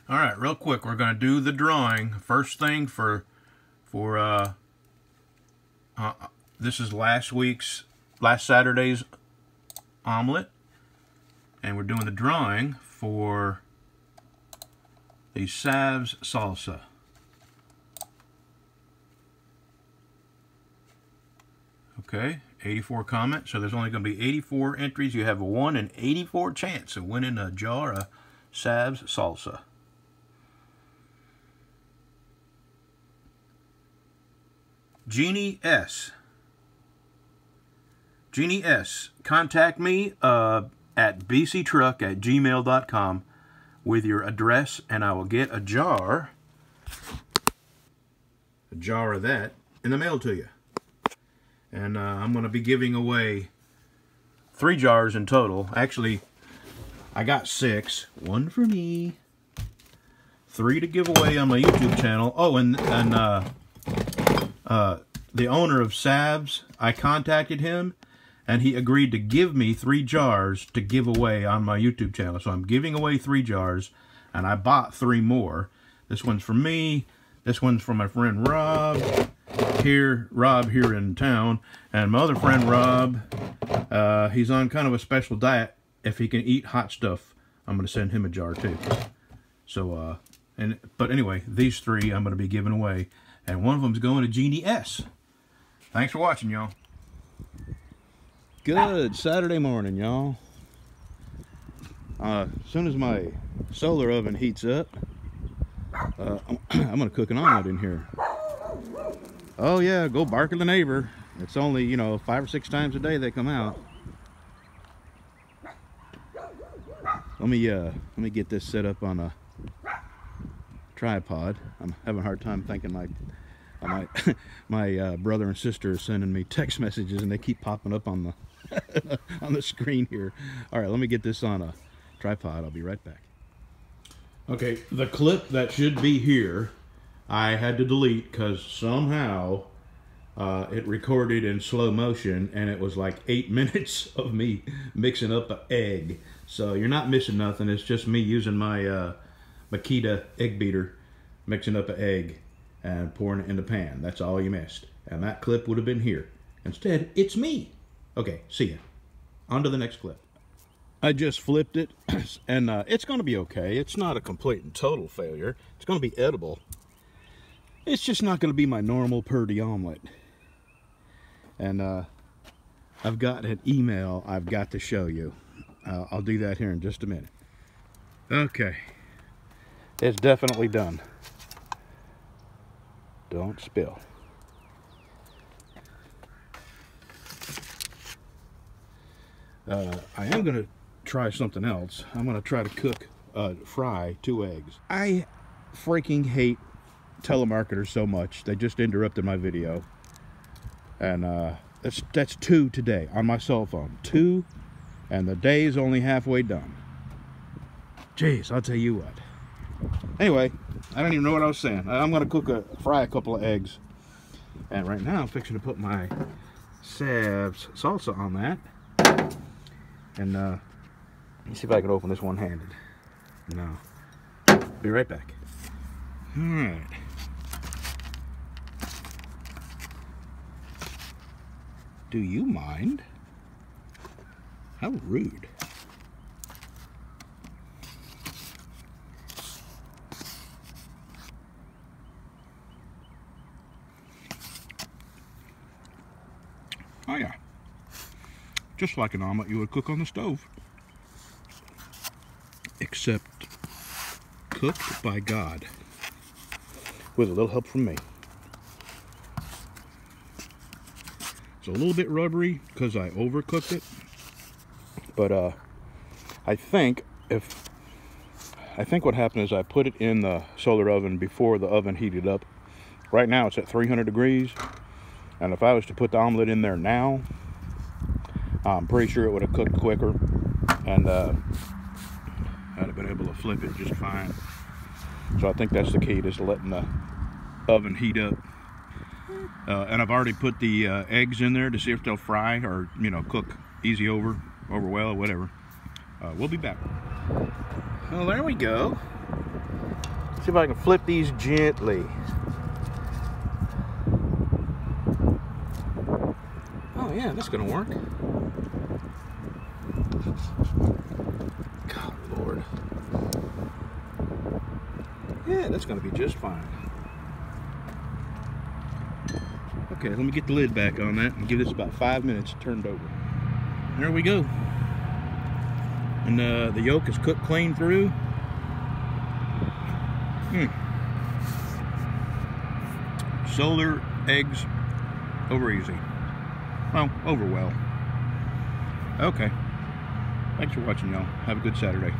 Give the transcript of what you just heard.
All right, real quick, we're going to do the drawing. First thing for this is last Saturday's omelet, and we're doing the drawing for the Sav's salsa. Okay, 84 comments, so there's only going to be 84 entries. You have a 1 in 84 chance of winning a jar of Sav's salsa. Jeannie S. Jeannie S. Contact me at bctruck@gmail.com with your address, and I will get a jar of that in the mail to you. And I'm going to be giving away 3 jars in total. Actually, I got 6. 1 for me. 3 to give away on my YouTube channel. Oh, and the owner of Sav's, I contacted him, and he agreed to give me 3 jars to give away on my YouTube channel. So I'm giving away 3 jars, and I bought 3 more. This one's for me. This one's for my friend Rob here in town, and my other friend Rob, he's on kind of a special diet. If he can eat hot stuff, I'm going to send him a jar too. So, but anyway, these 3 I'm going to be giving away, and one of them's going to Jeannie S. Thanks for watching, y'all. Good Saturday morning, y'all. As soon as my solar oven heats up, I'm gonna cook an omelet in here. Oh yeah, go bark at the neighbor. It's only, you know, 5 or 6 times a day they come out. Let me get this set up on a tripod. I'm having a hard time thinking my brother and sister are sending me text messages, and they keep popping up on the on the screen here. All right, let me get this on a tripod. I'll be right back. Okay, the clip that should be here, I had to delete because somehow it recorded in slow motion, and it was like 8 minutes of me mixing up an egg. So you're not missing nothing. It's just me using my Makita egg beater, mixing up an egg and pouring it in the pan. That's all you missed. And that clip would have been here. Instead, it's me. Okay, see ya. On to the next clip. I just flipped it, and it's going to be okay. It's not a complete and total failure. It's going to be edible. It's just not going to be my normal Purdy omelet. And I've got an email I've got to show you. I'll do that here in just a minute. Okay. It's definitely done. Don't spill. I am going to try something else. I'm going to try to fry 2 eggs. I freaking hate telemarketers so much. They just interrupted my video. And that's 2 today on my cell phone. 2, and the day is only halfway done. Jeez, I'll tell you what. Anyway, I don't even know what I was saying. I'm going to fry a couple of eggs. And right now I'm fixing to put my Sav's salsa on that. And let me see if I can open this one-handed. No. Be right back. Alright. Do you mind? How rude. Oh yeah. Just like an omelet you would cook on the stove. Except cooked by God. With a little help from me. It's a little bit rubbery because I overcooked it. But I think what happened is I put it in the solar oven before the oven heated up. Right now it's at 300 degrees. And if I was to put the omelet in there now, I'm pretty sure it would have cooked quicker, and I'd have been able to flip it just fine. So I think that's the key, just letting the oven heat up. And I've already put the eggs in there to see if they'll fry or, you know, cook easy over well or whatever. We'll be back. Well, there we go. See if I can flip these gently. Oh yeah, that's gonna work. God, Lord. Yeah, that's gonna be just fine. Okay, let me get the lid back on that and give this about 5 minutes turned over. There we go. And the yolk is cooked clean through. Solar eggs over easy. Well, over well. Okay. Thanks for watching, y'all. Have a good Saturday.